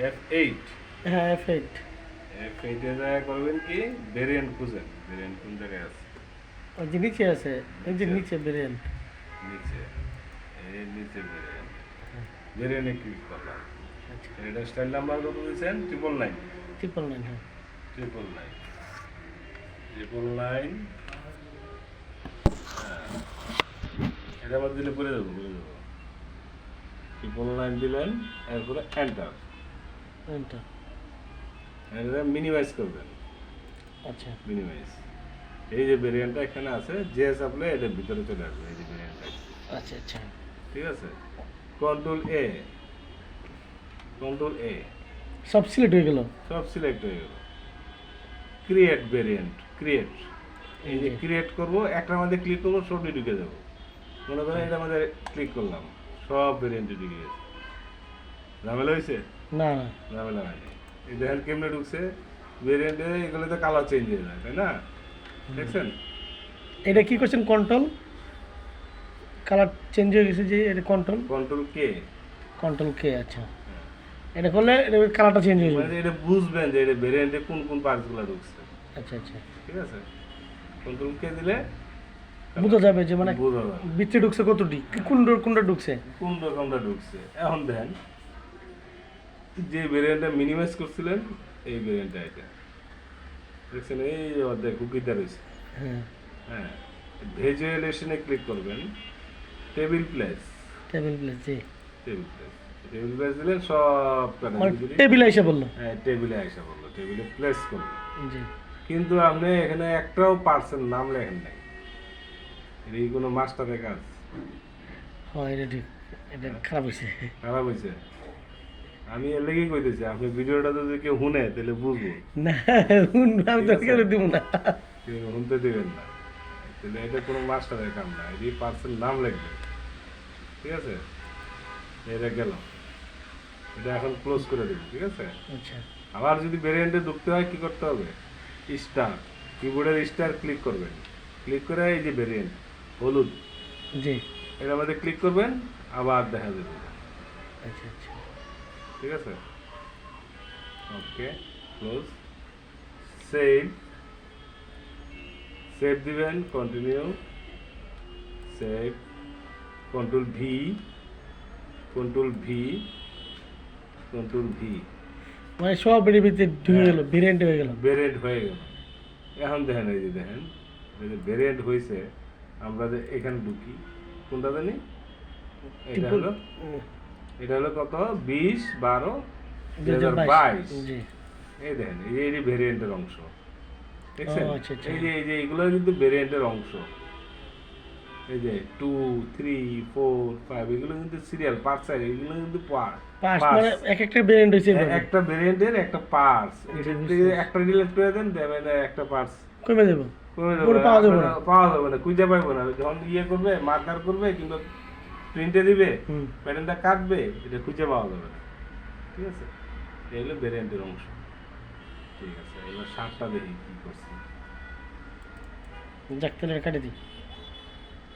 F8 হ্যাঁ F8 F8 এ যা করবেন কি ভেরিয়েন্ট খুঁজেন, ভেরিয়েন্ট কোন জায়গায় আছে? ওই যে নিচে আছে, এই যে নিচে নিচে ভেরিয়েন্ট। নিচে এই নিচে ভেরিয়েন্ট, ভেরিয়েন্টে ক্লিক করলাম। আচ্ছা, এটা স্টাইল নাম্বার কত দিয়েছেন? 999 999 হ্যাঁ। 999 999 এটা আবার দিলে পড়ে যাবো, পড়ে যাবো। 999 দিলেন, এরপরে এন্টার, এন্টার। এটা মিনিমাইজ করবেন, আচ্ছা মিনিমাইজ। এই যে ভেরিয়েন্টটা এখানে আছে, যে চাপলে এটার ভিতরে চলে আসবে, এই যে ভেরিয়েন্টটা। আচ্ছা আচ্ছা, ঠিক আছে, কন্ট্রোল এ, কন্ট্রোল এ, সব সিলেক্ট হয়ে গেল। সব সিলেক্ট হয়ে গেল। ক্রিয়েট ভেরিয়েন্ট, ক্রিয়েট, এই যে জি। ক্রিয়েট করব, একটার মধ্যে ক্লিক করবো, সবই ঢুকে যাবো। মনে করেন এটার মধ্যে ক্লিক করলাম, সব ভেরিয়েন্টে ঢুকে গেছে। ঝামেলা হয়েছে? না না, ঝামেলা হয়নি। এই দেখেন কেমনে ঢুকছে, ভেরিয়েন্টে এগুলোতে কালার চেঞ্জ হয়ে যায়, তাই না? দেখছেন? এটা কি করছেন? কন্ট্রোল কালার চেঞ্জ হয়ে গেছে যে, এটা control, control K, control K. আচ্ছা, এটা করলে কালারটা চেঞ্জ হয়ে মানে যাবে। এটা বুঝবেন যে এটা ভেরিয়েন্টে কোন কোন পার্টসগুলো ঢুকছে। আচ্ছা আচ্ছা, ঠিক আছে, কন্ট্রোল কে দিলে বোঝা যাবে যে মানে বোঝা যাবে ভিতরে ঢুকছে কতটি, কোনটা ঢুকছে। কোন রকমটা ঢুকছে। এখন দেখেন যে ভেরিয়েন্টটা মিনিমাইজ করছিলেন, এই ভেরিয়েন্টটা এটা দেখছেন, এই যে অর্ধেক হুকিটা রয়েছে। হ্যাঁ, হ্যাঁ, ভিজুয়ালাইজেশনে ক্লিক করবেন, টেবিল প্লেস, টেবিল প্লেস। জি, টেবিল প্লেস, টেবিল প্লেস দিলে সব মানে ক্যাটাগরি, টেবিলে এসে বললো। হ্যাঁ টেবিলে আসা বললো, টেবিলে প্লেস করলো। জি, কিন্তু আপনি এখানে একটাও পার্সেন্ট নাম লেখেন নাই, এটা কি কোনো মাস্টারের কাজ? হ্যাঁ এটা ঠিক, এটা খারাপ হয়েছে। খারাপ হয়েছে। আমি এর লেগেই কইতেছি, আপনি ভিডিওটা যদি কেউ শুনে তাহলে বুঝবো। না, আমি তো কেউ দিব না। কেউ শুনতে দেবেন না, তাহলে এটা কোনো মাস্টারের কাম না, এই পার্সেন্ট নাম লিখবেন। ঠিক আছে, এটা গেল, এটা এখন ক্লোজ করে দেবেন। ঠিক আছে, আচ্ছা, আবার যদি ভেরিয়েন্টে ঢুকতে হয় কি করতে হবে? স্টার, কিবোর্ডের স্টার ক্লিক করবেন, ক্লিক করে এই যে ভেরিয়েন্ট হলুদ, জি, এটার মধ্যে ক্লিক করবেন, আবার দেখা যাবে। আচ্ছা আচ্ছা, ঠিক আছে, ওকে, ক্লোজ, সেভ, সেভ দিবেন, continue, save, control V, control V, control V, মানে সব এর ভিতরে ঢুকে গেল, ভেরিয়েন্ট হয়ে গেল। ভেরিয়েন্ট হয়ে গেল। এখন দেখেন, এই যে দেখেন, এই যে ভেরিয়েন্ট হয়েছে, আমরা যে এখানে ঢুকি, কোনটা জানি, এটা হলো, এটা হলো কত, 20/12/2022। জি, এই দেখেন, এই যে ভেরিয়েন্টের অংশ দেখছেন, ও আচ্ছা আচ্ছা, এই যে এগুলো কিন্তু ভেরিয়েন্টের অংশ। এই যে 2, 3, 4, 5 এগুলো কিন্তু সিরিয়াল পার্টস, এগুলো কিন্তু পাস মানে এক একটা ভেরিয়েন্ট হয়েছে এভাবে। একটা ভেরিয়েন্টের একটা পার্টস, এটা থেকে একটা ডিলিট করে দেন, দেবেন একটা পার্টস কমে দেবো, কমে যাবে, পুরো পাওয়া যাবে না। পাওয়া যাবে না, খুঁজে পাইবো না। যখন ইয়ে করবে, মার্কার করবে কিংবা প্রিন্টে দিবে, হুম, প্যাটার্নটা কাটবে, এটা খুঁজে পাওয়া যাবে না। ঠিক আছে, এই হলো ভেরিয়েন্টের অংশ। ঠিক আছে, এবার সারটা দেখি কি করছি। যাক তাহলে কাটে দিই।